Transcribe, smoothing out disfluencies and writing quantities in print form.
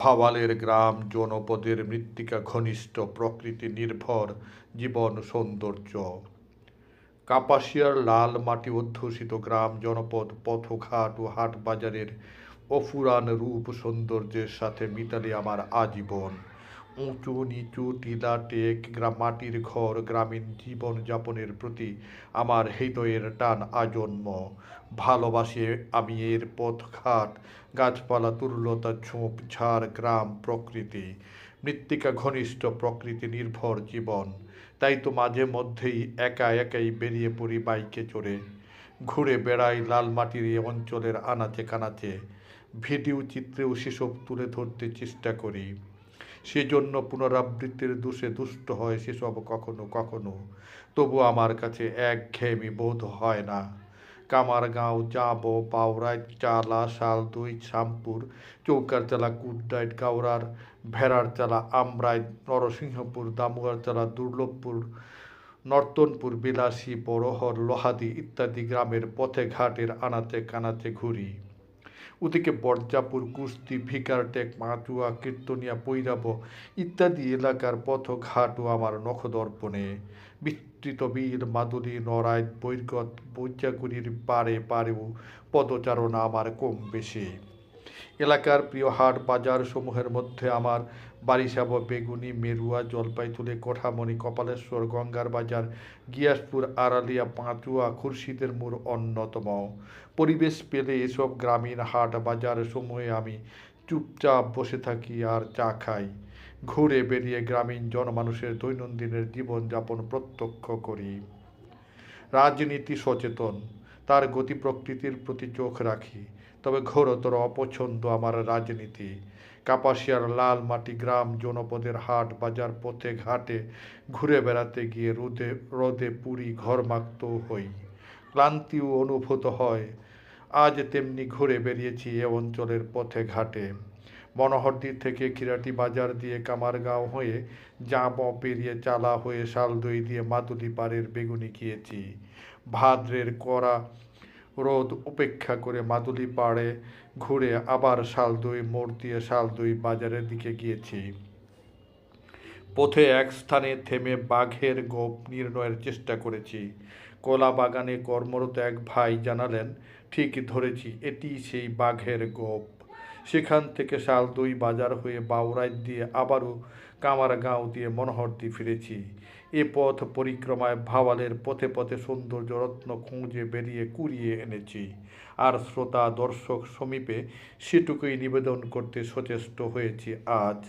ভাওয়ালের গ্রাম জনপদের মৃত্তিকা ঘনিষ্ঠ প্রকৃতি নির্ভর জীবন সৌন্দর্য। কাপাসিয়ার লাল মাটি অধ্যুষিত গ্রাম জনপদ পথঘাট ও হাট বাজারের অফুরান রূপ সৌন্দর্যের সাথে মিতালি আমার আজীবন। উঁচু নিচু টিলা টেক মাটির ঘর গ্রামীণ জীবন যাপনের প্রতি আমার হৃদয়ের টান আজন্ম। ভালোবাসি আমি এর পথঘাট, গাছপালা, তুল্যতা, ঝোপ ঝাড়, গ্রাম প্রকৃতি, মৃত্তিকা ঘনিষ্ঠ প্রকৃতি নির্ভর জীবন। তাই তো মাঝে মধ্যেই একা একাই বেরিয়ে পড়ি বাইকে চড়ে, ঘুরে বেড়াই লাল মাটির এই অঞ্চলের আনাচে কানাচে, ভিডিও চিত্রেও সেসব তুলে ধরতে চেষ্টা করি। সেজন্য পুনরাবৃত্তির দোষে দুষ্ট হয় সেসব কখনো কখনো, তবু আমার কাছে একঘেয়েমি বোধ হয় না। কামারগাঁও, যাব, বাউরাইট, চালা, শালদুই, শ্যামপুর, চৌকারচালা, কুডাইট, গাওরার, ভেড়ারচালা, আমরাই, নরসিংহপুর, দামুয়ারচালা, দুর্লভপুর, নর্তনপুর, বিলাসী, বড়হর, লোহাদি ইত্যাদি গ্রামের পথে ঘাটের আনাচে কানাচে ঘুরি। ওদিকে বর্জাপুর, কুস্তি, ভিকারটেক, মাচুয়া, কীর্তনিয়া, পৈরাব ইত্যাদি এলাকার পথঘাটও আমার নখদর্পণে। বিস্তৃত বিল, মাদুলি, নড়াইল, বৈরগত, বৈজাগুড়ির পারে পারেও পদচারণা আমার কম বেশি। এলাকার প্রিয় হাট বাজার সমূহের মধ্যে আমার বারিসাব, বেগুনি, মেরুয়া, জলপাইতুলে, কোঠামণি, কপালেশ্বর, গঙ্গার বাজার, গিয়াসপুর, আড়ালিয়া, পাঁচুয়া, খুরশিদের মোড় অন্যতম। পরিবেশ পেলে এসব গ্রামীণ হাট বাজার সমূহে আমি চুপচাপ বসে থাকি আর চা খাই। ঘুরে বেরিয়ে গ্রামীণ জনমানুষের দৈনন্দিনের জীবনযাপন প্রত্যক্ষ করি। রাজনীতি সচেতন, তার গতি প্রকৃতির প্রতি চোখ রাখি, তবে ঘোরতর অপছন্দ আমার রাজনীতি। কাপাসিয়ার লাল মাটি গ্রাম জনপদের হাট বাজার পথে ঘাটে ঘুরে বেড়াতে গিয়ে রোদে রোদে পুরি ঘরমাক্ত হই, ক্লান্তিও অনুভূত হয়। আজ তেমনি ঘুরে বেরিয়েছি এ অঞ্চলের পথে ঘাটে। মনোহরদী থেকে খিরাটি বাজার দিয়ে কামারগাঁও হয়ে জাম পেরিয়ে চালা হয়ে শালদই দিয়ে মাদুলি পাড়ের বেগুনি গিয়েছি। ভাদ্রের কড়া রোদ উপেক্ষা করে মাদুলি পাড়ে ঘুরে আবার শালদই মোড় দিয়ে শালদই বাজারের দিকে গিয়েছি। পথে এক স্থানে থেমে বাঘের গোপ নির্ণয়ের চেষ্টা করেছি। কলা বাগানে কর্মরত এক ভাই জানালেন, ঠিক ধরেছি, এটি সেই বাঘের গোপ। সেখান থেকে শালদই বাজার হয়ে বাউরাইত দিয়ে আবারও কামারগাঁও দিয়ে মনোহরদী ফিরেছি। এ পথ পরিক্রমায় ভাওয়ালের পথে পথে সৌন্দর্য রত্ন খুঁজে বেরিয়ে কুড়িয়ে এনেছি। আর শ্রোতা দর্শক সমীপে সেটুকুই নিবেদন করতে সচেষ্ট হয়েছি আজ।